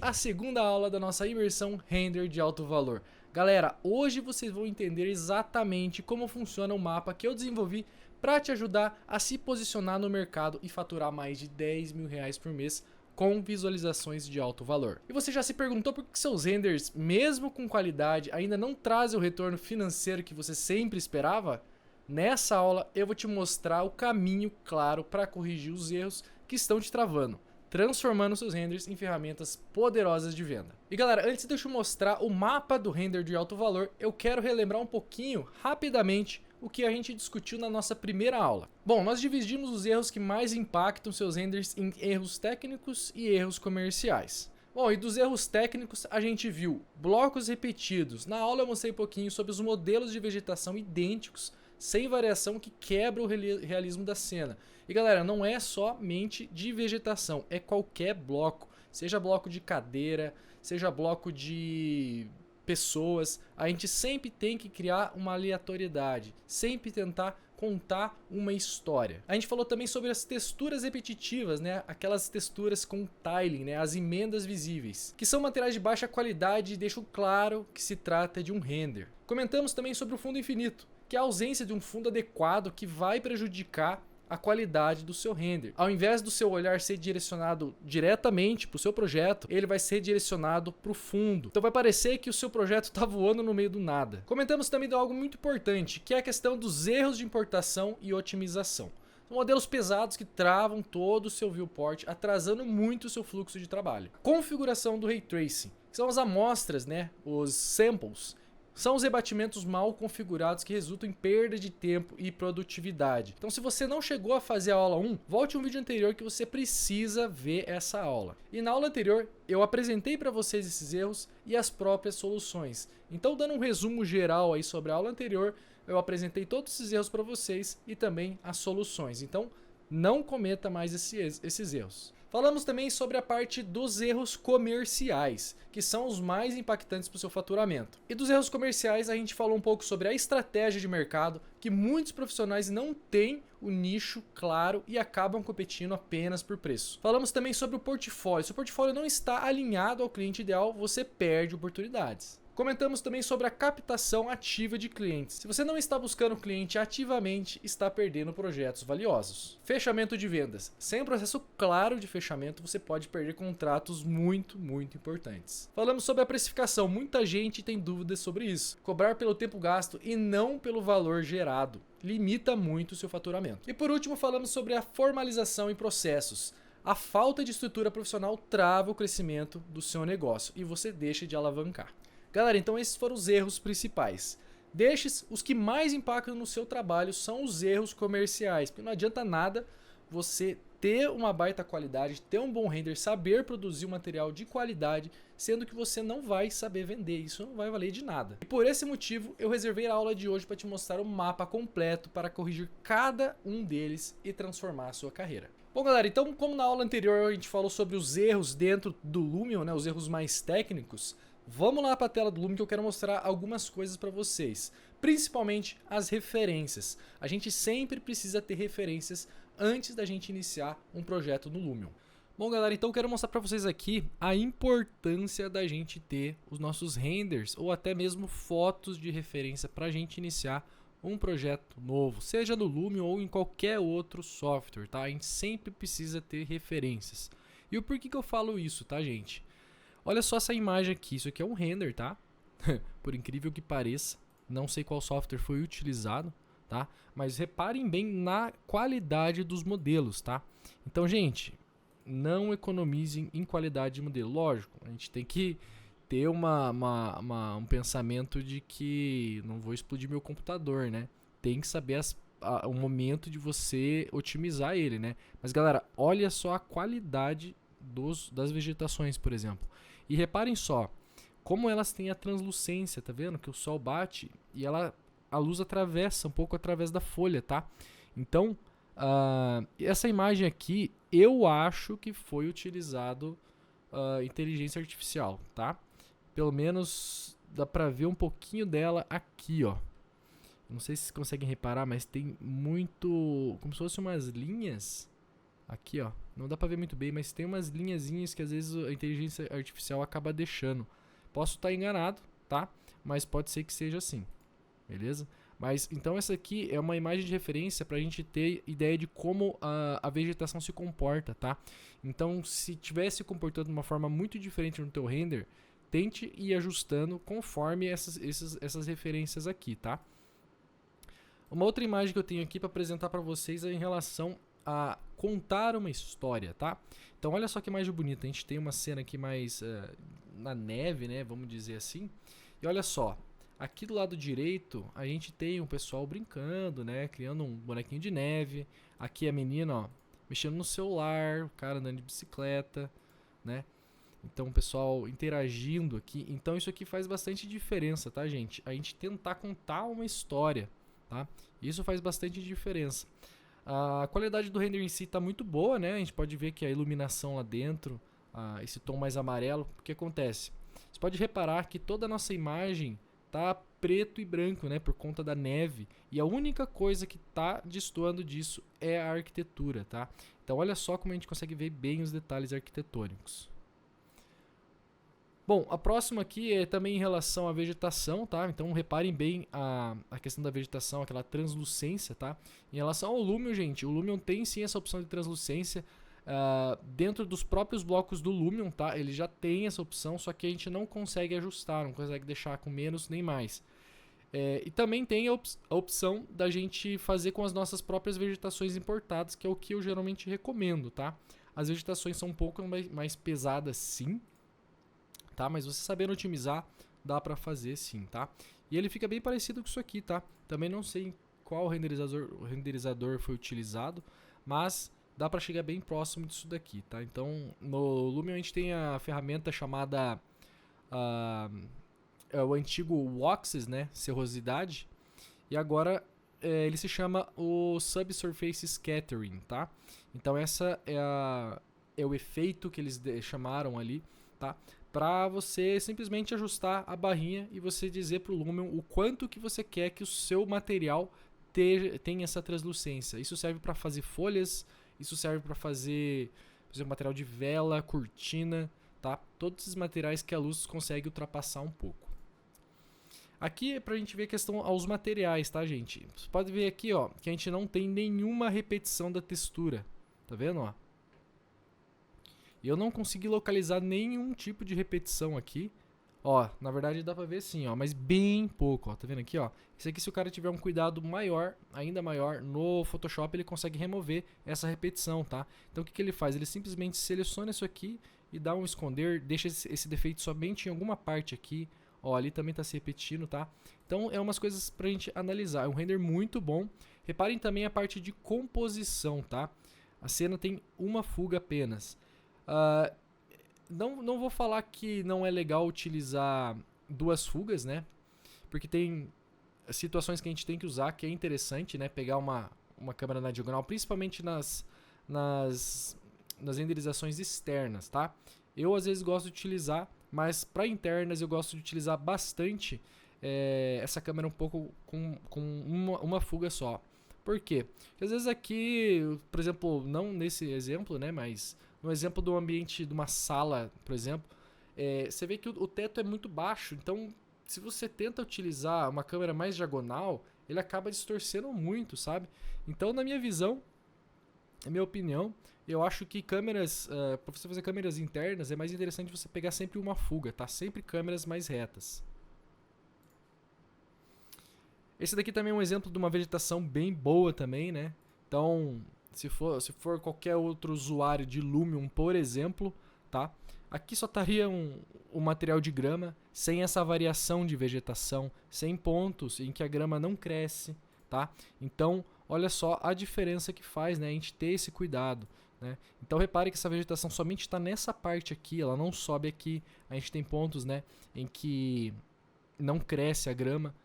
à segunda aula da nossa imersão Render de alto valor. Galera, hoje vocês vão entender exatamente como funciona o mapa que eu desenvolvi para te ajudar a se posicionar no mercado e faturar mais de 10 mil reais por mês com visualizações de alto valor. E você já se perguntou por que seus renders, mesmo com qualidade, ainda não trazem o retorno financeiro que você sempre esperava? Nessa aula eu vou te mostrar o caminho claro para corrigir os erros que estão te travando, transformando seus renders em ferramentas poderosas de venda. E galera, antes de eu te mostrar o mapa do render de alto valor, eu quero relembrar um pouquinho, rapidamente, o que a gente discutiu na nossa primeira aula. Bom, nós dividimos os erros que mais impactam seus renders em erros técnicos e erros comerciais. Bom, e dos erros técnicos a gente viu blocos repetidos. Na aula eu mostrei um pouquinho sobre os modelos de vegetação idênticos, sem variação, que quebra o realismo da cena. E galera, não é somente de vegetação, é qualquer bloco, seja bloco de cadeira, seja bloco de pessoas. A gente sempre tem que criar uma aleatoriedade, sempre tentar contar uma história. A gente falou também sobre as texturas repetitivas, né? Aquelas texturas com tiling, né? As emendas visíveis, que são materiais de baixa qualidade e deixam claro que se trata de um render. Comentamos também sobre o fundo infinito, que é a ausência de um fundo adequado que vai prejudicar a qualidade do seu render. Ao invés do seu olhar ser direcionado diretamente para o seu projeto, ele vai ser direcionado para o fundo. Então vai parecer que o seu projeto está voando no meio do nada. Comentamos também de algo muito importante, que é a questão dos erros de importação e otimização. São modelos pesados que travam todo o seu viewport, atrasando muito o seu fluxo de trabalho. Configuração do Ray Tracing, que são as amostras, né? Os samples. São os rebatimentos mal configurados que resultam em perda de tempo e produtividade. Então, se você não chegou a fazer a aula 1, volte um vídeo anterior que você precisa ver essa aula. E na aula anterior, eu apresentei para vocês esses erros e as próprias soluções. Então, dando um resumo geral aí sobre a aula anterior, eu apresentei todos esses erros para vocês e também as soluções. Então, não cometa mais esses erros. Falamos também sobre a parte dos erros comerciais, que são os mais impactantes para o seu faturamento. E dos erros comerciais a gente falou um pouco sobre a estratégia de mercado, que muitos profissionais não têm o nicho claro e acabam competindo apenas por preço. Falamos também sobre o portfólio. Se o portfólio não está alinhado ao cliente ideal, você perde oportunidades. Comentamos também sobre a captação ativa de clientes. Se você não está buscando cliente ativamente, está perdendo projetos valiosos. Fechamento de vendas. Sem um processo claro de fechamento, você pode perder contratos muito importantes. Falamos sobre a precificação. Muita gente tem dúvidas sobre isso. Cobrar pelo tempo gasto e não pelo valor gerado limita muito o seu faturamento. E por último, falamos sobre a formalização em processos. A falta de estrutura profissional trava o crescimento do seu negócio e você deixa de alavancar. Galera, então esses foram os erros principais. Destes, os que mais impactam no seu trabalho são os erros comerciais, porque não adianta nada você ter uma baita qualidade, ter um bom render, saber produzir um material de qualidade, sendo que você não vai saber vender, isso não vai valer de nada. E por esse motivo, eu reservei a aula de hoje para te mostrar o mapa completo para corrigir cada um deles e transformar a sua carreira. Bom galera, então como na aula anterior a gente falou sobre os erros dentro do Lumion, né, os erros mais técnicos, vamos lá para a tela do Lumion que eu quero mostrar algumas coisas para vocês, principalmente as referências. A gente sempre precisa ter referências antes da gente iniciar um projeto no Lumion. Bom galera, então eu quero mostrar para vocês aqui a importância da gente ter os nossos renders ou até mesmo fotos de referência para a gente iniciar um projeto novo, seja no Lumion ou em qualquer outro software, tá? A gente sempre precisa ter referências. E o porquê que eu falo isso, tá gente? Olha só essa imagem aqui, isso aqui é um render, tá? Por incrível que pareça, não sei qual software foi utilizado, tá? Mas reparem bem na qualidade dos modelos, tá? Então, gente, não economizem em qualidade de modelo. Lógico, a gente tem que ter um pensamento de que não vou explodir meu computador, né? Tem que saber o momento de você otimizar ele, né? Mas galera, olha só a qualidade das vegetações, por exemplo. E reparem só, como elas têm a translucência, tá vendo? Que o sol bate e a luz atravessa um pouco através da folha, tá? Então, essa imagem aqui, eu acho que foi utilizado inteligência artificial, tá? Pelo menos dá pra ver um pouquinho dela aqui, ó. Não sei se vocês conseguem reparar, mas tem muito... como se fossem umas linhas Aqui, ó, não dá pra ver muito bem, mas tem umas linhazinhas que às vezes a inteligência artificial acaba deixando. Posso estar enganado, tá? Mas pode ser que seja assim, beleza? Mas então essa aqui é uma imagem de referência para a gente ter ideia de como a vegetação se comporta, tá? Então, se estiver se comportando de uma forma muito diferente no teu render, tente ir ajustando conforme essas referências aqui, tá? Uma outra imagem que eu tenho aqui para apresentar para vocês é em relação a contar uma história, tá? Então, olha só que imagem bonita. A gente tem uma cena aqui mais na neve, né? Vamos dizer assim. E olha só. Aqui do lado direito, a gente tem o pessoal brincando, né? Criando um bonequinho de neve. Aqui a menina, ó, mexendo no celular, o cara andando de bicicleta, né? Então o pessoal interagindo aqui. Então isso aqui faz bastante diferença, tá, gente? A gente tentar contar uma história, tá? Isso faz bastante diferença. A qualidade do render em si tá muito boa, né? A gente pode ver que a iluminação lá dentro, esse tom mais amarelo, o que acontece? Você pode reparar que toda a nossa imagem tá preto e branco, né, por conta da neve, e a única coisa que tá destoando disso é a arquitetura, tá? Então olha só como a gente consegue ver bem os detalhes arquitetônicos. Bom, a próxima aqui é também em relação à vegetação, tá? Então reparem bem a questão da vegetação, aquela translucência, tá? Em relação ao Lumion, gente, o Lumion tem sim essa opção de translucência. Dentro dos próprios blocos do Lumion, tá? Ele já tem essa opção, só que a gente não consegue ajustar, não consegue deixar com menos nem mais. E também tem a opção da gente fazer com as nossas próprias vegetações importadas, que é o que eu geralmente recomendo, tá? As vegetações são um pouco mais pesadas, sim, tá? Mas você sabendo otimizar, dá pra fazer sim, tá? E ele fica bem parecido com isso aqui, tá? Também não sei qual renderizador foi utilizado, mas dá para chegar bem próximo disso daqui, tá? Então, no Lumion a gente tem a ferramenta chamada o antigo Voxels, né? Serrosidade. E agora ele se chama o Subsurface Scattering, tá? Então essa é o efeito que eles chamaram ali, tá? Para você simplesmente ajustar a barrinha e você dizer para o Lumion o quanto que você quer que o seu material tenha essa translucência. Isso serve para fazer folhas, isso serve para fazer, por exemplo, material de vela, cortina, tá? Todos esses materiais que a luz consegue ultrapassar um pouco. Aqui é pra gente ver a questão aos materiais, tá, gente? Você pode ver aqui, ó, que a gente não tem nenhuma repetição da textura. Tá vendo, ó? E eu não consegui localizar nenhum tipo de repetição aqui. Ó, na verdade dá pra ver sim, ó, mas bem pouco, ó. Tá vendo aqui, ó? Isso aqui, se o cara tiver um cuidado maior, ainda maior, no Photoshop ele consegue remover essa repetição, tá? Então o que ele faz? Ele simplesmente seleciona isso aqui e dá um esconder, deixa esse defeito somente em alguma parte aqui. Ó, ali também tá se repetindo, tá? Então é umas coisas pra gente analisar. É um render muito bom. Reparem também a parte de composição, tá? A cena tem uma fuga apenas. Não vou falar que não é legal utilizar duas fugas, né? Porque tem situações que a gente tem que usar que é interessante, né? Pegar uma câmera na diagonal, principalmente nas renderizações externas, tá? Eu às vezes gosto de utilizar, mas para internas eu gosto de utilizar bastante essa câmera um pouco com uma fuga só. Por quê? Porque às vezes aqui, por exemplo, não nesse exemplo, né? Mas no exemplo do ambiente de uma sala, por exemplo, você vê que o teto é muito baixo. Então, se você tenta utilizar uma câmera mais diagonal, ele acaba distorcendo muito, sabe? Então, na minha visão, na minha opinião, eu acho que câmeras, para você fazer câmeras internas, é mais interessante você pegar sempre uma fuga, tá? Sempre câmeras mais retas. Esse daqui também é um exemplo de uma vegetação bem boa também, né? Então, se for qualquer outro usuário de Lumion, por exemplo, tá? Aqui só estaria um material de grama, sem essa variação de vegetação, sem pontos em que a grama não cresce, tá? Então, olha só a diferença que faz, né? A gente ter esse cuidado, né? Então, repare que essa vegetação somente está nessa parte aqui, ela não sobe aqui. A gente tem pontos, né, em que não cresce a grama.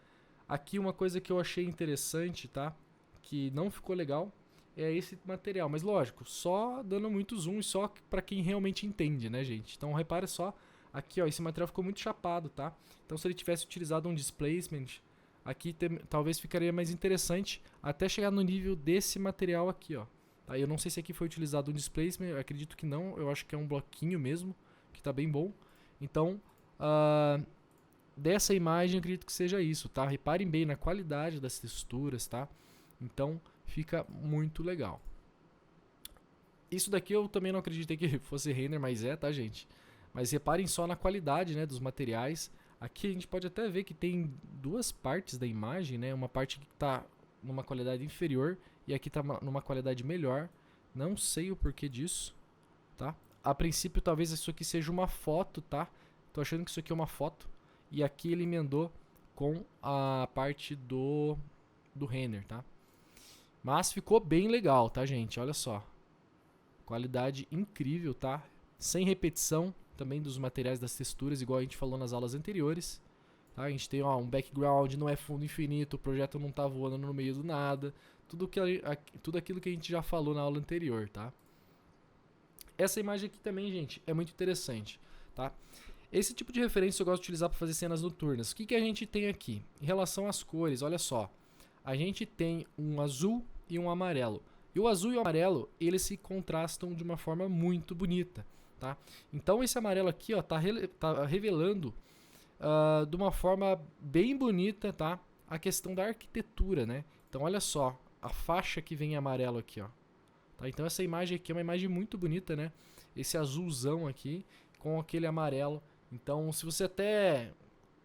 Aqui uma coisa que eu achei interessante, tá? Que não ficou legal, é esse material. Mas lógico, só dando muito zoom e só para quem realmente entende, né, gente? Então repare só, aqui ó, esse material ficou muito chapado, tá? Então se ele tivesse utilizado um displacement, aqui talvez ficaria mais interessante até chegar no nível desse material aqui, ó. Tá? Eu não sei se aqui foi utilizado um displacement, eu acredito que não, eu acho que é um bloquinho mesmo, que está bem bom. Então, dessa imagem eu acredito que seja isso, tá? Reparem bem na qualidade das texturas, tá? Então, fica muito legal. Isso daqui eu também não acreditei que fosse render, mas tá, gente? Mas reparem só na qualidade, né, dos materiais. Aqui a gente pode até ver que tem duas partes da imagem, né? Uma parte que está numa qualidade inferior e aqui está numa qualidade melhor. Não sei o porquê disso, tá? A princípio talvez isso aqui seja uma foto, tá? Tô achando que isso aqui é uma foto. E aqui ele emendou com a parte do render, tá? Mas ficou bem legal, tá, gente? Olha só. Qualidade incrível, tá? Sem repetição também dos materiais das texturas, igual a gente falou nas aulas anteriores. Tá? A gente tem um background, não é fundo infinito, o projeto não está voando no meio do nada. Tudo aquilo que a gente já falou na aula anterior, tá? Essa imagem aqui também, gente, é muito interessante, tá? Esse tipo de referência eu gosto de utilizar para fazer cenas noturnas. O que a gente tem aqui? Em relação às cores, olha só. A gente tem um azul e um amarelo. E o azul e o amarelo, eles se contrastam de uma forma muito bonita, tá? Então esse amarelo aqui, ó, tá revelando de uma forma bem bonita, tá? A questão da arquitetura, né? Então olha só, a faixa que vem em amarelo aqui, ó. Tá? Então essa imagem aqui é uma imagem muito bonita, né? Esse azulzão aqui com aquele amarelo. Então se você até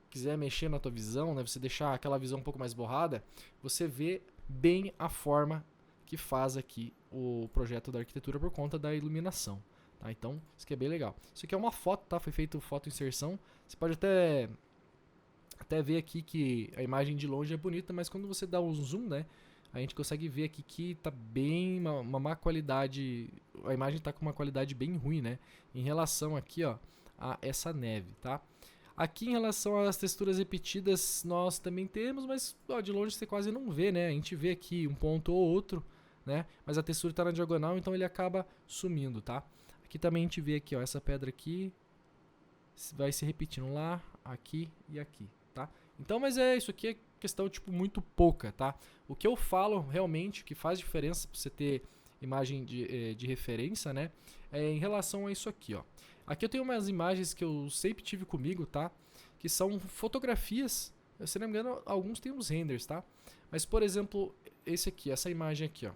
quiser mexer na tua visão, né? Você deixar aquela visão um pouco mais borrada, você vê bem a forma que faz aqui o projeto da arquitetura por conta da iluminação. Tá? Então, isso aqui é bem legal. Isso aqui é uma foto, tá? Foi feito foto inserção. Você pode até ver aqui que a imagem de longe é bonita, mas quando você dá um zoom, né? A gente consegue ver aqui que tá bem uma má qualidade. A imagem tá com uma qualidade bem ruim, né? Em relação aqui, ó, a essa neve, tá? Aqui em relação às texturas repetidas, nós também temos, mas ó, de longe você quase não vê, né? A gente vê aqui um ponto ou outro, né? Mas a textura está na diagonal, então ele acaba sumindo, tá? Aqui também a gente vê aqui, ó, essa pedra aqui vai se repetindo lá, aqui e aqui, tá? Então, mas isso aqui é questão tipo muito pouca, tá? O que eu falo realmente que faz diferença para você ter imagem de referência, né? É em relação a isso aqui, ó. Aqui eu tenho umas imagens que eu sempre tive comigo, tá? Que são fotografias. Se não me engano, alguns têm uns renders, tá? Mas, por exemplo, esse aqui, essa imagem aqui, ó.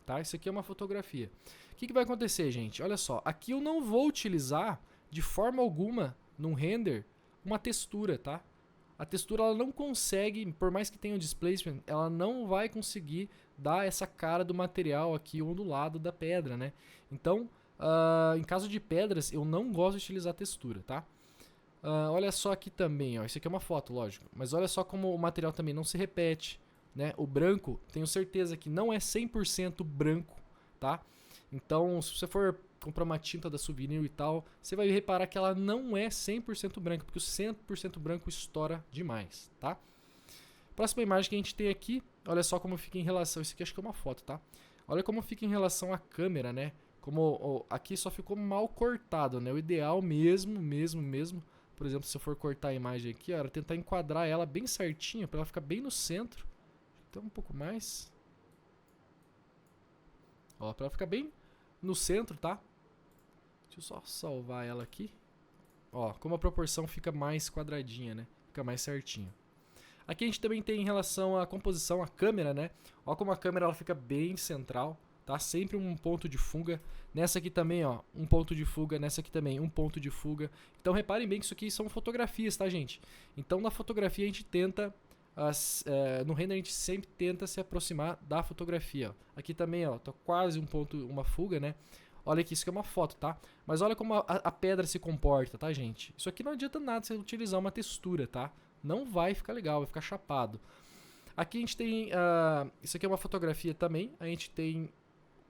Tá? Isso aqui é uma fotografia. O que vai acontecer, gente? Olha só. Aqui eu não vou utilizar, de forma alguma, num render, uma textura, tá? A textura ela não consegue, por mais que tenha um displacement, ela não vai conseguir dar essa cara do material aqui ondulado da pedra, né? Então, em caso de pedras, eu não gosto de utilizar textura, tá? Olha só aqui também, ó. Isso aqui é uma foto, lógico. Mas olha só como o material também não se repete, né? O branco, tenho certeza que não é 100% branco, tá? Então, se você for comprar uma tinta da Souvenir e tal, você vai reparar que ela não é 100% branca, porque o 100% branco estoura demais, tá? Próxima imagem que a gente tem aqui, olha só como fica em relação... Isso aqui acho que é uma foto, tá? Olha como fica em relação à câmera, né? Como aqui só ficou mal cortado, né? O ideal mesmo, por exemplo, se eu for cortar a imagem aqui, ó, era tentar enquadrar ela bem certinho, para ela ficar bem no centro. Então um pouco mais. Ó, para ela ficar bem no centro, tá? Deixa eu só salvar ela aqui. Ó, como a proporção fica mais quadradinha, né? Fica mais certinho. Aqui a gente também tem em relação à composição, a câmera, né? Ó como a câmera ela fica bem central, tá? Sempre um ponto de fuga. Nessa aqui também, ó, um ponto de fuga. Nessa aqui também, um ponto de fuga. Então reparem bem que isso aqui são fotografias, tá, gente? Então na fotografia a gente tenta... no render a gente sempre tenta se aproximar da fotografia, ó. Aqui também, ó, tá quase um ponto, uma fuga, né? Olha aqui, isso aqui é uma foto, tá? Mas olha como a pedra se comporta, tá, gente? Isso aqui não adianta nada você utilizar uma textura, tá? Não vai ficar legal, vai ficar chapado. Aqui a gente tem... isso aqui é uma fotografia também. A gente tem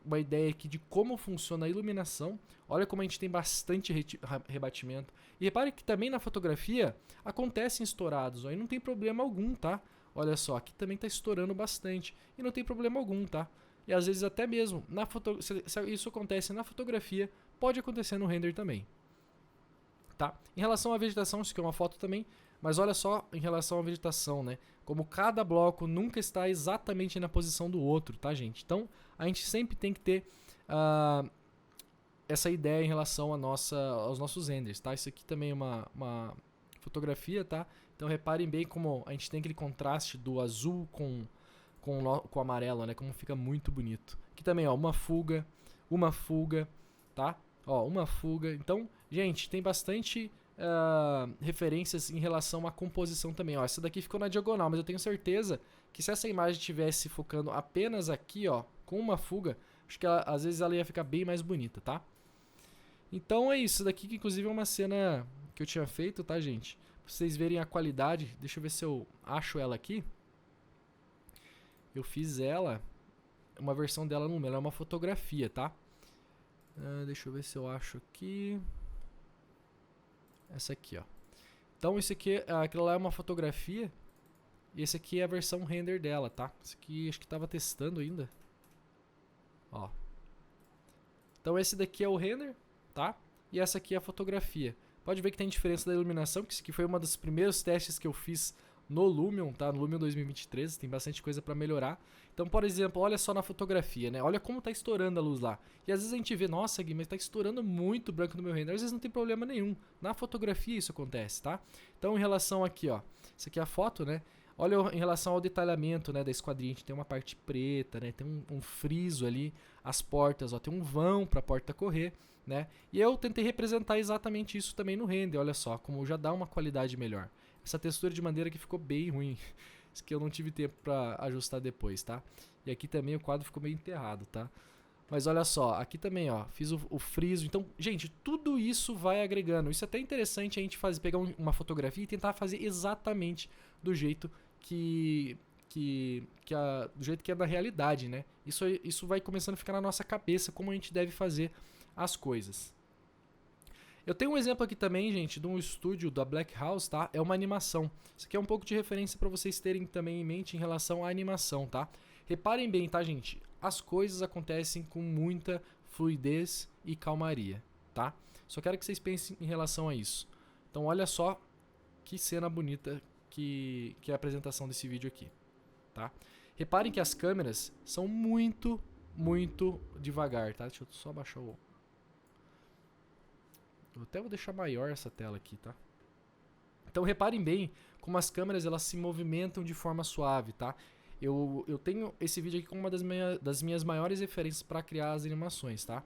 uma ideia aqui de como funciona a iluminação. Olha como a gente tem bastante rebatimento. E repare que também na fotografia acontecem estourados, ó, e não tem problema algum, tá? Olha só, aqui também está estourando bastante e não tem problema algum, tá? E às vezes até mesmo, se isso acontece na fotografia, pode acontecer no render também. Tá? Em relação à vegetação, isso aqui é uma foto também, Mas olha só em relação à vegetação, né? Como cada bloco nunca está exatamente na posição do outro, tá, gente? Então, a gente sempre tem que ter essa ideia em relação aos nossos renders, tá? Isso aqui também é uma fotografia, tá? Então, reparem bem como a gente tem aquele contraste do azul com o amarelo, né? Como fica muito bonito. Aqui também, ó, uma fuga, tá? Ó, uma fuga. Então, gente, tem bastante referências em relação à composição também. Ó, essa daqui ficou na diagonal, mas eu tenho certeza que se essa imagem estivesse focando apenas aqui, ó, com uma fuga, acho que às vezes ela ia ficar bem mais bonita, tá? Então é isso daqui, que inclusive é uma cena que eu tinha feito, tá, gente? Pra vocês verem a qualidade. Deixa eu ver se eu acho ela aqui. Eu fiz ela, uma versão dela no ela é uma fotografia, tá? Deixa eu ver se eu acho aqui. Essa aqui, ó. Então esse aqui, aquela lá é uma fotografia. E esse aqui é a versão render dela, tá? Esse aqui acho que tava testando ainda. Ó. Então esse daqui é o render, tá? E essa aqui é a fotografia. Pode ver que tem diferença da iluminação, que isso aqui foi um dos primeiros testes que eu fiz no Lumion, tá? No Lumion 2023, tem bastante coisa para melhorar. Então, por exemplo, olha só na fotografia, né? Olha como tá estourando a luz lá. E às vezes a gente vê, nossa, Gui, mas tá estourando muito branco no meu render. Às vezes não tem problema nenhum. Na fotografia isso acontece, tá? Então, em relação aqui, ó. Isso aqui é a foto, né? Olha em relação ao detalhamento, né, da esquadrinha. A gente tem uma parte preta, né? Tem um friso ali. As portas, ó, tem um vão para a porta correr, né? E eu tentei representar exatamente isso também no render. Olha só, como já dá uma qualidade melhor. Essa textura de madeira aqui ficou bem ruim. Isso que eu não tive tempo para ajustar depois, tá? E aqui também o quadro ficou meio enterrado, tá? Mas olha só, aqui também, ó, fiz o friso. Então, gente, tudo isso vai agregando. Isso é até interessante a gente pegar uma fotografia e tentar fazer exatamente do jeito do jeito que é na realidade, né? Isso vai começando a ficar na nossa cabeça, como a gente deve fazer as coisas. Eu tenho um exemplo aqui também, gente, de um estúdio da Black House, tá? É uma animação. Isso aqui é um pouco de referência para vocês terem também em mente em relação à animação, tá? Reparem bem, tá, gente? As coisas acontecem com muita fluidez e calmaria, tá? Só quero que vocês pensem em relação a isso. Então, olha só que cena bonita que é a apresentação desse vídeo aqui, tá? Reparem que as câmeras são muito, muito devagar, tá? Deixa eu só abaixar o... Eu até vou deixar maior essa tela aqui, tá? Então reparem bem como as câmeras elas se movimentam de forma suave, tá? Eu tenho esse vídeo aqui como uma das minhas maiores referências para criar as animações, tá?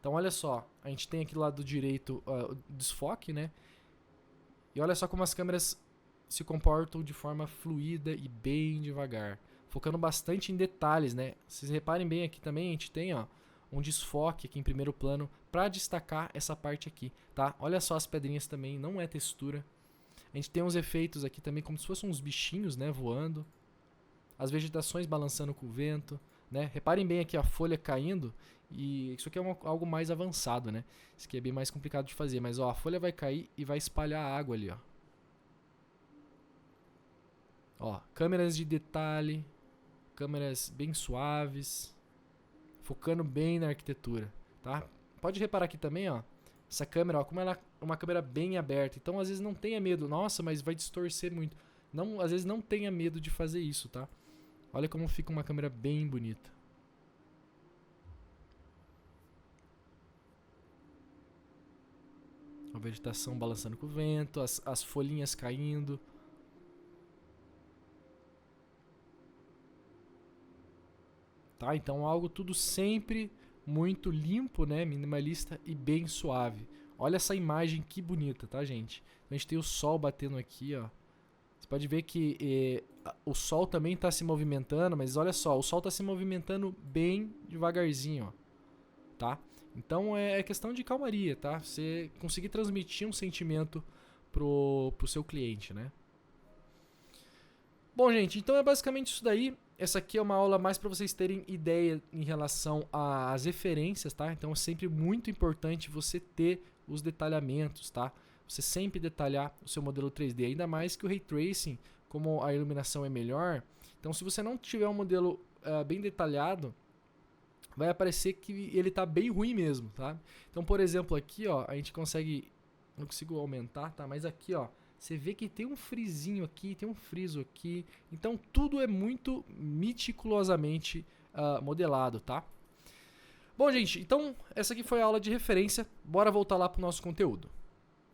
Então olha só, a gente tem aqui do lado direito o desfoque, né? E olha só como as câmeras se comportam de forma fluida e bem devagar, focando bastante em detalhes, né? Vocês reparem bem aqui também, a gente tem, ó, um desfoque aqui em primeiro plano para destacar essa parte aqui, tá? Olha só as pedrinhas também, não é textura. A gente tem uns efeitos aqui também como se fossem uns bichinhos, né, voando. As vegetações balançando com o vento, né? Reparem bem aqui a folha caindo, e isso aqui é algo mais avançado, né? Isso aqui é bem mais complicado de fazer, mas ó, a folha vai cair e vai espalhar a água ali, ó. Ó, câmeras de detalhe, câmeras bem suaves, focando bem na arquitetura, tá? Pode reparar aqui também, ó, essa câmera, ó, como ela é uma câmera bem aberta, então às vezes não tenha medo, nossa, mas vai distorcer muito. Não, às vezes não tenha medo de fazer isso, tá? Olha como fica uma câmera bem bonita. A vegetação balançando com o vento, as folhinhas caindo. Tá? Então algo tudo sempre muito limpo, né? Minimalista e bem suave. Olha essa imagem que bonita, tá, gente? A gente tem o sol batendo aqui, ó. Você pode ver que o sol também está se movimentando, mas olha só, o sol está se movimentando bem devagarzinho, ó, tá? Então é questão de calmaria, tá? Você conseguir transmitir um sentimento pro seu cliente, né? Bom, gente, então é basicamente isso daí. Essa aqui é uma aula mais para vocês terem ideia em relação às referências, tá? Então é sempre muito importante você ter os detalhamentos, tá? Você sempre detalhar o seu modelo 3D, ainda mais que o Ray Tracing, como a iluminação é melhor. Então se você não tiver um modelo bem detalhado, vai aparecer que ele tá bem ruim mesmo, tá? Então, por exemplo, aqui, ó, a gente consegue... Não consigo aumentar, tá? Mas aqui, ó, você vê que tem um frisinho aqui, tem um friso aqui. Então tudo é muito meticulosamente modelado, tá? Bom, gente, então essa aqui foi a aula de referência. Bora voltar lá pro nosso conteúdo.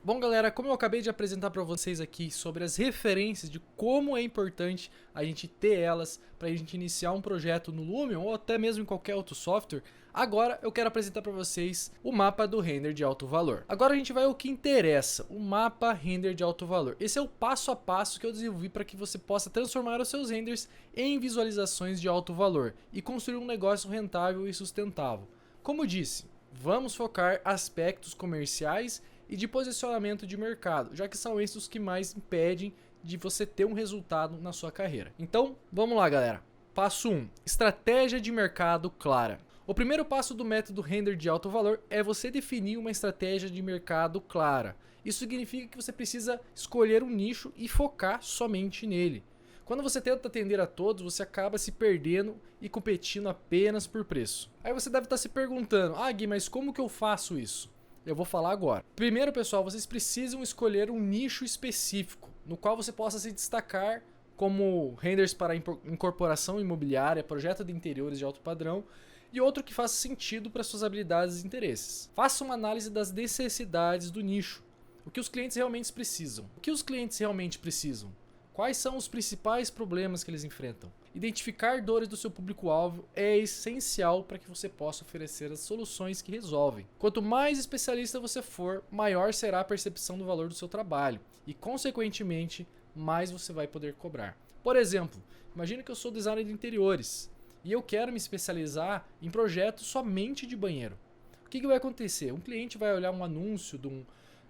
Bom, galera, como eu acabei de apresentar para vocês aqui sobre as referências de como é importante a gente ter elas para a gente iniciar um projeto no Lumion ou até mesmo em qualquer outro software, agora eu quero apresentar para vocês o mapa do render de alto valor. Agora a gente vai ao que interessa, o mapa render de alto valor. Esse é o passo a passo que eu desenvolvi para que você possa transformar os seus renders em visualizações de alto valor e construir um negócio rentável e sustentável. Como disse, vamos focar aspectos comerciais e de posicionamento de mercado, já que são esses os que mais impedem de você ter um resultado na sua carreira. Então, vamos lá, galera. Passo 1. Estratégia de mercado clara. O primeiro passo do método render de alto valor é você definir uma estratégia de mercado clara. Isso significa que você precisa escolher um nicho e focar somente nele. Quando você tenta atender a todos, você acaba se perdendo e competindo apenas por preço. Aí você deve estar se perguntando, Gui, mas como que eu faço isso? Eu vou falar agora. Primeiro, pessoal, vocês precisam escolher um nicho específico, no qual você possa se destacar como renders para incorporação imobiliária, projeto de interiores de alto padrão e outro que faça sentido para suas habilidades e interesses. Faça uma análise das necessidades do nicho. O que os clientes realmente precisam? O que os clientes realmente precisam? Quais são os principais problemas que eles enfrentam? Identificar dores do seu público-alvo é essencial para que você possa oferecer as soluções que resolvem. Quanto mais especialista você for, maior será a percepção do valor do seu trabalho e, consequentemente, mais você vai poder cobrar. Por exemplo, imagine que eu sou designer de interiores e eu quero me especializar em projetos somente de banheiro. O que vai acontecer? Um cliente vai olhar um anúncio,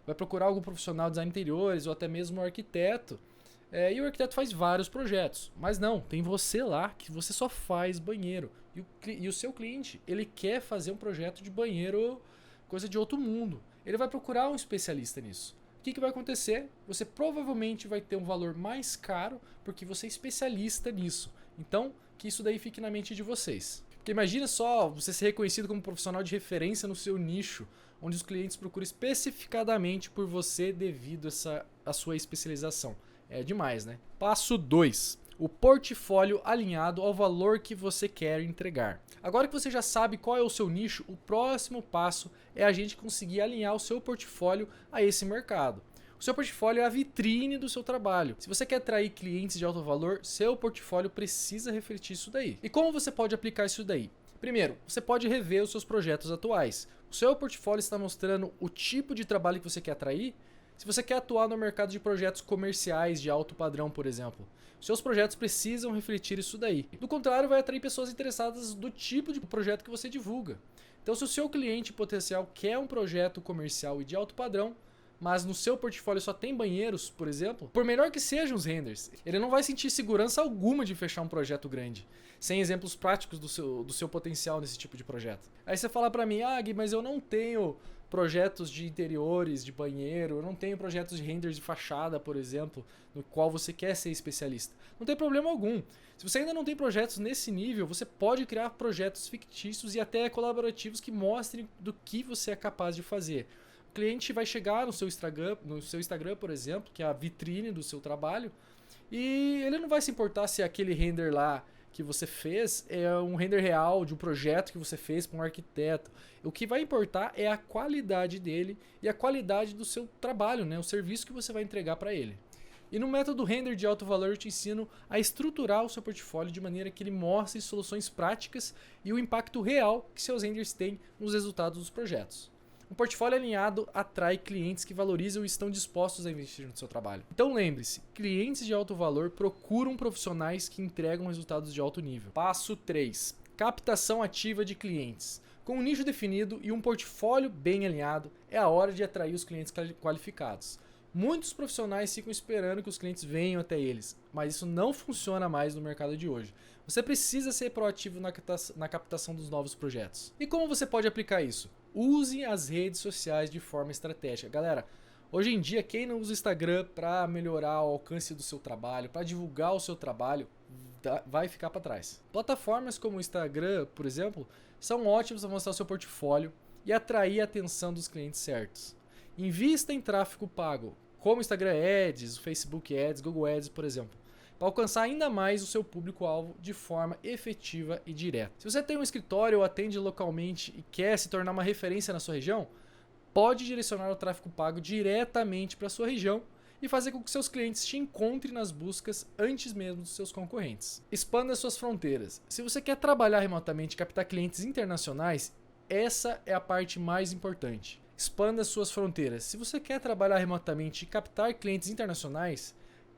vai procurar algum profissional de design de interiores ou até mesmo um arquiteto. E o arquiteto faz vários projetos, mas não, tem você lá que você só faz banheiro. E o seu cliente, ele quer fazer um projeto de banheiro, coisa de outro mundo. Ele vai procurar um especialista nisso. O que vai acontecer? Você provavelmente vai ter um valor mais caro porque você é especialista nisso. Então, que isso daí fique na mente de vocês. Porque imagina só você ser reconhecido como profissional de referência no seu nicho, onde os clientes procuram especificadamente por você devido à sua especialização. É demais, né? Passo 2. O portfólio alinhado ao valor que você quer entregar. Agora que você já sabe qual é o seu nicho, o próximo passo é a gente conseguir alinhar o seu portfólio a esse mercado. O seu portfólio é a vitrine do seu trabalho. Se você quer atrair clientes de alto valor, seu portfólio precisa refletir isso daí. E como você pode aplicar isso daí? Primeiro, você pode rever os seus projetos atuais. O seu portfólio está mostrando o tipo de trabalho que você quer atrair? Se você quer atuar no mercado de projetos comerciais de alto padrão, por exemplo, seus projetos precisam refletir isso daí. Do contrário, vai atrair pessoas interessadas do tipo de projeto que você divulga. Então, se o seu cliente potencial quer um projeto comercial e de alto padrão, mas no seu portfólio só tem banheiros, por exemplo, por menor que sejam os renders, ele não vai sentir segurança alguma de fechar um projeto grande, sem exemplos práticos do seu potencial nesse tipo de projeto. Aí você fala pra mim, Gui, mas eu não tenho projetos de interiores, de banheiro, eu não tenho projetos de renders de fachada, por exemplo, no qual você quer ser especialista. Não tem problema algum. Se você ainda não tem projetos nesse nível, você pode criar projetos fictícios e até colaborativos que mostrem do que você é capaz de fazer. O cliente vai chegar no seu Instagram, por exemplo, que é a vitrine do seu trabalho, e ele não vai se importar se aquele render lá que você fez é um render real de um projeto que você fez para um arquiteto. O que vai importar é a qualidade dele e a qualidade do seu trabalho, né? O serviço que você vai entregar para ele. E no método render de alto valor eu te ensino a estruturar o seu portfólio de maneira que ele mostre soluções práticas e o impacto real que seus renders têm nos resultados dos projetos. Um portfólio alinhado atrai clientes que valorizam e estão dispostos a investir no seu trabalho. Então lembre-se, clientes de alto valor procuram profissionais que entregam resultados de alto nível. Passo 3. Captação ativa de clientes. Com um nicho definido e um portfólio bem alinhado, é a hora de atrair os clientes qualificados. Muitos profissionais ficam esperando que os clientes venham até eles, mas isso não funciona mais no mercado de hoje. Você precisa ser proativo na captação dos novos projetos. E como você pode aplicar isso? Use as redes sociais de forma estratégica. Galera, hoje em dia, quem não usa o Instagram para melhorar o alcance do seu trabalho, para divulgar o seu trabalho, vai ficar para trás. Plataformas como o Instagram, por exemplo, são ótimas para mostrar o seu portfólio e atrair a atenção dos clientes certos. Invista em tráfego pago. como Instagram Ads, Facebook Ads, Google Ads, por exemplo, para alcançar ainda mais o seu público-alvo de forma efetiva e direta. Se você tem um escritório ou atende localmente e quer se tornar uma referência na sua região, pode direcionar o tráfego pago diretamente para a sua região e fazer com que seus clientes te encontrem nas buscas antes mesmo dos seus concorrentes. Expanda suas fronteiras. Se você quer trabalhar remotamente e captar clientes internacionais, essa é a parte mais importante. Expanda suas fronteiras. Se você quer trabalhar remotamente e captar clientes internacionais,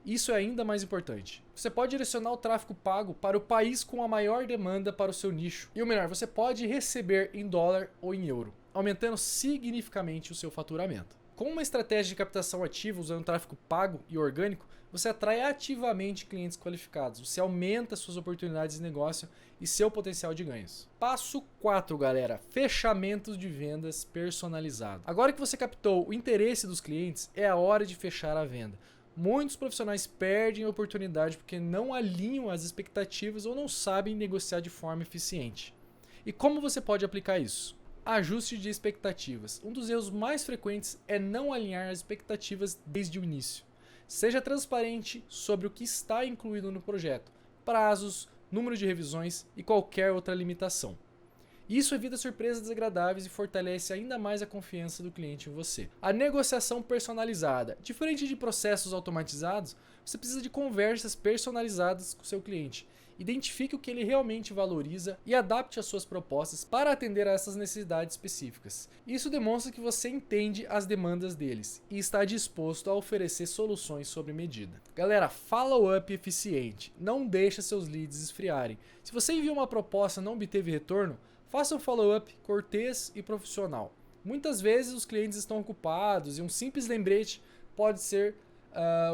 isso é ainda mais importante. Você pode direcionar o tráfego pago para o país com a maior demanda para o seu nicho. E o melhor, você pode receber em dólar ou em euro, aumentando significativamente o seu faturamento. Com uma estratégia de captação ativa usando tráfego pago e orgânico, você atrai ativamente clientes qualificados, você aumenta suas oportunidades de negócio e seu potencial de ganhos. Passo 4, galera, fechamentos de vendas personalizado. Agora que você captou o interesse dos clientes, é a hora de fechar a venda. Muitos profissionais perdem a oportunidade porque não alinham as expectativas ou não sabem negociar de forma eficiente. E como você pode aplicar isso? Ajuste de expectativas. Um dos erros mais frequentes é não alinhar as expectativas desde o início. Seja transparente sobre o que está incluído no projeto, prazos, número de revisões e qualquer outra limitação. Isso evita surpresas desagradáveis e fortalece ainda mais a confiança do cliente em você. A negociação personalizada. Diferente de processos automatizados, você precisa de conversas personalizadas com o seu cliente. Identifique o que ele realmente valoriza e adapte as suas propostas para atender a essas necessidades específicas. Isso demonstra que você entende as demandas deles e está disposto a oferecer soluções sob medida. Galera, follow-up eficiente. Não deixe seus leads esfriarem. Se você enviou uma proposta e não obteve retorno, faça um follow-up cortês e profissional. Muitas vezes os clientes estão ocupados e um simples lembrete pode ser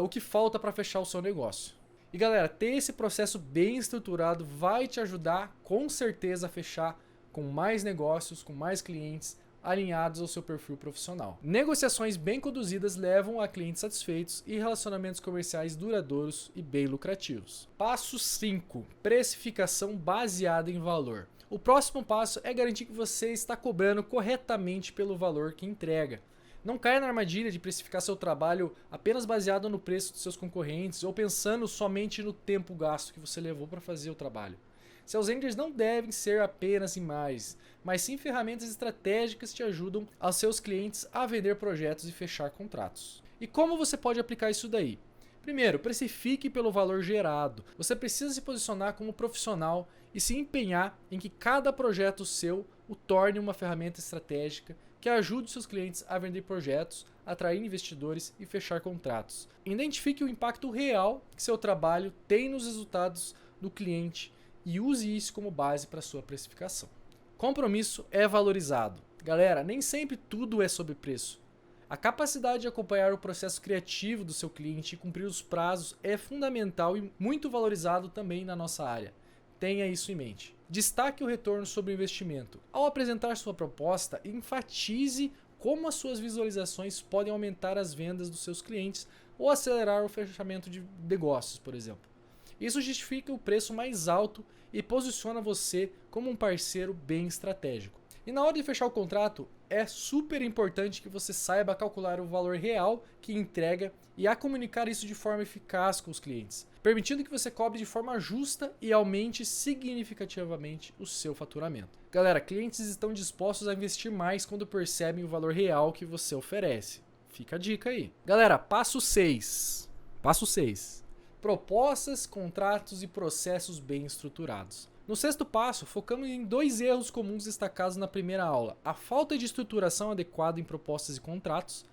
o que falta para fechar o seu negócio. E galera, ter esse processo bem estruturado vai te ajudar com certeza a fechar com mais negócios, com mais clientes alinhados ao seu perfil profissional. Negociações bem conduzidas levam a clientes satisfeitos e relacionamentos comerciais duradouros e bem lucrativos. Passo 5. Precificação baseada em valor. O próximo passo é garantir que você está cobrando corretamente pelo valor que entrega. Não caia na armadilha de precificar seu trabalho apenas baseado no preço dos seus concorrentes ou pensando somente no tempo gasto que você levou para fazer o trabalho. Seus renders não devem ser apenas imagens, mas sim ferramentas estratégicas que te ajudam aos seus clientes a vender projetos e fechar contratos. E como você pode aplicar isso daí? Primeiro, precifique pelo valor gerado. Você precisa se posicionar como profissional e se empenhar em que cada projeto seu o torne uma ferramenta estratégica que ajude seus clientes a vender projetos, atrair investidores e fechar contratos. Identifique o impacto real que seu trabalho tem nos resultados do cliente e use isso como base para sua precificação. Compromisso é valorizado. Galera, nem sempre tudo é sobre preço. A capacidade de acompanhar o processo criativo do seu cliente e cumprir os prazos é fundamental e muito valorizado também na nossa área. Tenha isso em mente. Destaque o retorno sobre o investimento. Ao apresentar sua proposta, enfatize como as suas visualizações podem aumentar as vendas dos seus clientes ou acelerar o fechamento de negócios, por exemplo. Isso justifica o preço mais alto e posiciona você como um parceiro bem estratégico. E na hora de fechar o contrato, é super importante que você saiba calcular o valor real que entrega e a comunicar isso de forma eficaz com os clientes, permitindo que você cobre de forma justa e aumente significativamente o seu faturamento. Galera, clientes estão dispostos a investir mais quando percebem o valor real que você oferece. Fica a dica aí. Galera, passo 6. Passo 6. Propostas, contratos e processos bem estruturados. No sexto passo, focamos em 2 erros comuns destacados na primeira aula: a falta de estruturação adequada em propostas e contratos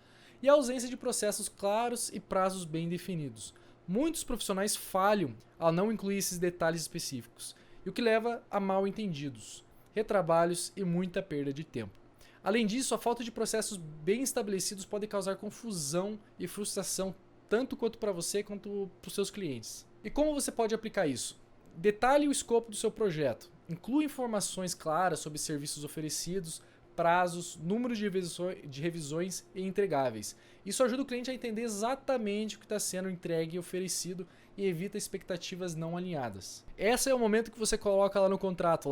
e a ausência de processos claros e prazos bem definidos. Muitos profissionais falham ao não incluir esses detalhes específicos, e o que leva a mal entendidos, retrabalhos e muita perda de tempo. Além disso, a falta de processos bem estabelecidos pode causar confusão e frustração tanto quanto para você quanto para os seus clientes. E como você pode aplicar isso? Detalhe o escopo do seu projeto. Inclua informações claras sobre serviços oferecidos, prazos, número de revisões e entregáveis. Isso ajuda o cliente a entender exatamente o que está sendo entregue e oferecido e evita expectativas não alinhadas. Esse é o momento que você coloca lá no contrato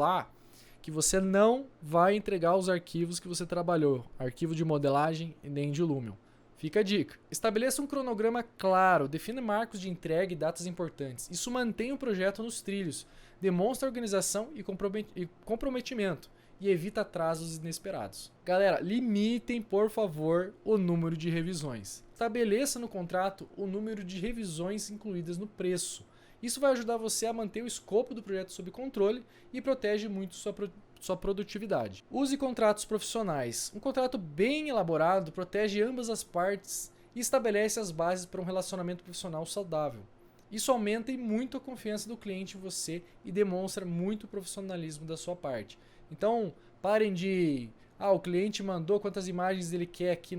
que você não vai entregar os arquivos que você trabalhou, arquivo de modelagem e nem de Lumion. Fica a dica. Estabeleça um cronograma claro, defina marcos de entrega e datas importantes. Isso mantém o projeto nos trilhos, demonstra organização e comprometimento e evita atrasos inesperados. Galera, limitem, por favor, o número de revisões. Estabeleça no contrato o número de revisões incluídas no preço. Isso vai ajudar você a manter o escopo do projeto sob controle e protege muito sua produtividade. Use contratos profissionais. Um contrato bem elaborado protege ambas as partes e estabelece as bases para um relacionamento profissional saudável. Isso aumenta muito a confiança do cliente em você e demonstra muito profissionalismo da sua parte. Então, parem de... o cliente mandou quantas imagens ele quer aqui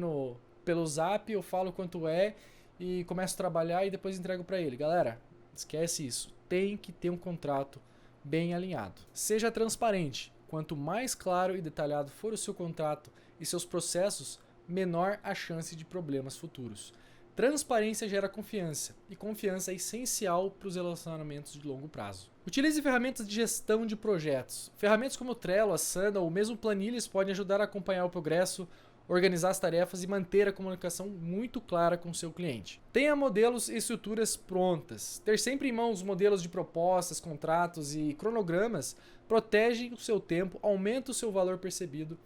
pelo Zap, eu falo quanto é e começo a trabalhar e depois entrego para ele. Galera, esquece isso. Tem que ter um contrato bem alinhado. Seja transparente. Quanto mais claro e detalhado for o seu contrato e seus processos, menor a chance de problemas futuros. Transparência gera confiança, e confiança é essencial para os relacionamentos de longo prazo. Utilize ferramentas de gestão de projetos. Ferramentas como o Trello, Asana ou mesmo planilhas podem ajudar a acompanhar o progresso, organizar as tarefas e manter a comunicação muito clara com o seu cliente. Tenha modelos e estruturas prontas. Ter sempre em mãos modelos de propostas, contratos e cronogramas protege o seu tempo, aumenta o seu valor percebido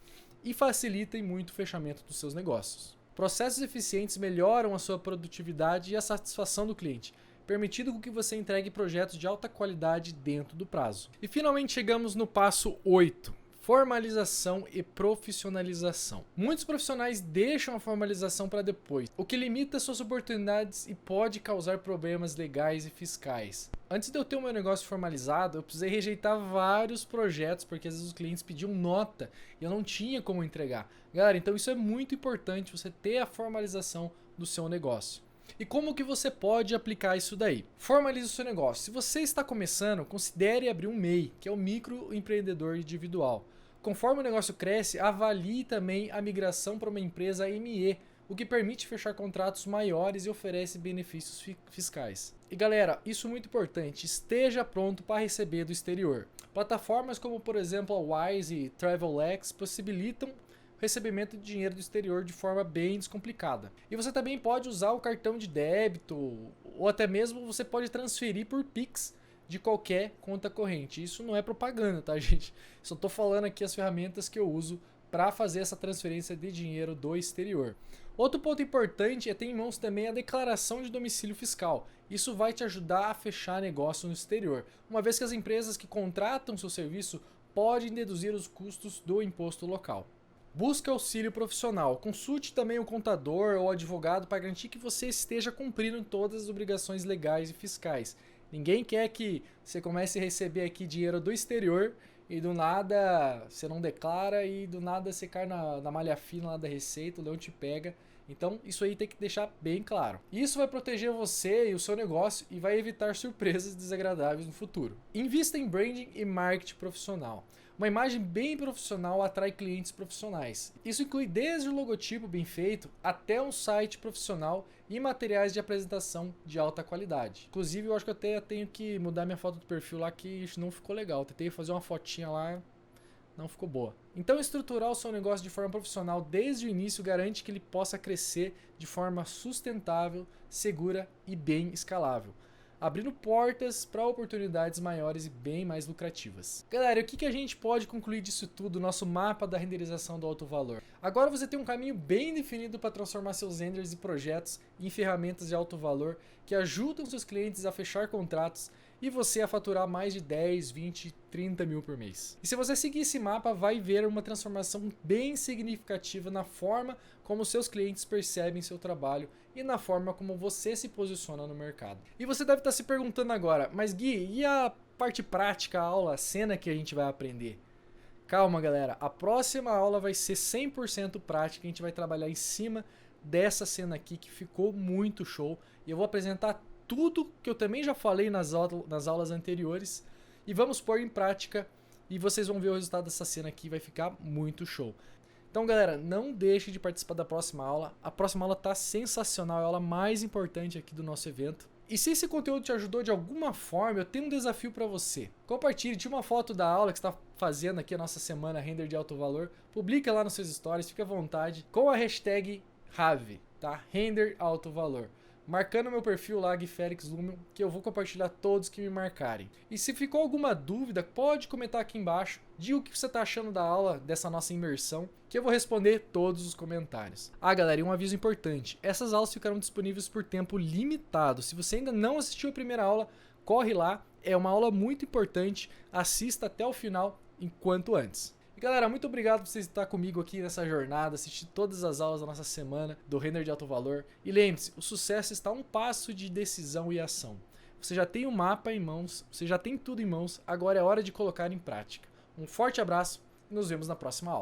e facilita muito o fechamento dos seus negócios. Processos eficientes melhoram a sua produtividade e a satisfação do cliente, permitindo que você entregue projetos de alta qualidade dentro do prazo. E finalmente chegamos no passo 8. Formalização e profissionalização. Muitos profissionais deixam a formalização para depois, o que limita suas oportunidades e pode causar problemas legais e fiscais. Antes de eu ter o meu negócio formalizado, eu precisei rejeitar vários projetos porque às vezes os clientes pediam nota e eu não tinha como entregar. Galera, então isso é muito importante, você ter a formalização do seu negócio. E como que você pode aplicar isso daí? Formalize o seu negócio. Se você está começando, considere abrir um MEI, que é o microempreendedor individual. Conforme o negócio cresce, avalie também a migração para uma empresa ME, o que permite fechar contratos maiores e oferece benefícios fiscais. E galera, isso é muito importante, esteja pronto para receber do exterior. Plataformas como por exemplo a Wise e TravelX possibilitam recebimento de dinheiro do exterior de forma bem descomplicada. E você também pode usar o cartão de débito ou até mesmo você pode transferir por Pix de qualquer conta corrente. Isso não é propaganda, tá, gente? Só estou falando aqui as ferramentas que eu uso para fazer essa transferência de dinheiro do exterior. Outro ponto importante é ter em mãos também a declaração de domicílio fiscal. Isso vai te ajudar a fechar negócio no exterior, uma vez que as empresas que contratam seu serviço podem deduzir os custos do imposto local. Busque auxílio profissional. Consulte também o contador ou advogado para garantir que você esteja cumprindo todas as obrigações legais e fiscais. Ninguém quer que você comece a receber aqui dinheiro do exterior e do nada você não declara e do nada você cai na malha fina lá da Receita, o leão te pega. Então isso aí tem que deixar bem claro. Isso vai proteger você e o seu negócio e vai evitar surpresas desagradáveis no futuro. Invista em branding e marketing profissional. Uma imagem bem profissional atrai clientes profissionais. Isso inclui desde o logotipo bem feito até um site profissional e materiais de apresentação de alta qualidade. Inclusive, eu acho que eu até tenho que mudar minha foto do perfil lá, que não ficou legal. Tentei fazer uma fotinha lá, não ficou boa. Então, estruturar o seu negócio de forma profissional desde o início garante que ele possa crescer de forma sustentável, segura e bem escalável, abrindo portas para oportunidades maiores e bem mais lucrativas. Galera, o que a gente pode concluir disso tudo, nosso mapa da renderização do alto valor? Agora você tem um caminho bem definido para transformar seus renders e projetos em ferramentas de alto valor que ajudam seus clientes a fechar contratos e você a faturar mais de 10, 20, 30 mil por mês. E se você seguir esse mapa, vai ver uma transformação bem significativa na forma como seus clientes percebem seu trabalho e na forma como você se posiciona no mercado. E você deve estar se perguntando agora, mas Gui, e a parte prática, a aula, a cena que a gente vai aprender? Calma, galera, a próxima aula vai ser 100% prática, a gente vai trabalhar em cima dessa cena aqui que ficou muito show e eu vou apresentar tudo que eu também já falei nas aulas anteriores e vamos pôr em prática e vocês vão ver o resultado dessa cena aqui, vai ficar muito show. Então galera, não deixe de participar da próxima aula, a próxima aula tá sensacional, é a aula mais importante aqui do nosso evento. E se esse conteúdo te ajudou de alguma forma, eu tenho um desafio para você. Compartilhe, tira uma foto da aula que você está fazendo aqui a nossa semana Render de Alto Valor, publica lá nos seus stories, fica à vontade, com a hashtag RAVE. tá? Render alto valor. Marcando meu perfil lá, Guifelix Lumion, que eu vou compartilhar todos que me marcarem. E se ficou alguma dúvida, pode comentar aqui embaixo. Diga o que você está achando da aula, dessa nossa imersão, que eu vou responder todos os comentários. Ah, galera, e um aviso importante. Essas aulas ficarão disponíveis por tempo limitado. Se você ainda não assistiu a primeira aula, corre lá. É uma aula muito importante. Assista até o final, enquanto antes. Galera, muito obrigado por vocês estar comigo aqui nessa jornada, assistir todas as aulas da nossa semana do Render de Alto Valor. E lembre-se, o sucesso está a um passo de decisão e ação. Você já tem o mapa em mãos, você já tem tudo em mãos, agora é hora de colocar em prática. Um forte abraço e nos vemos na próxima aula.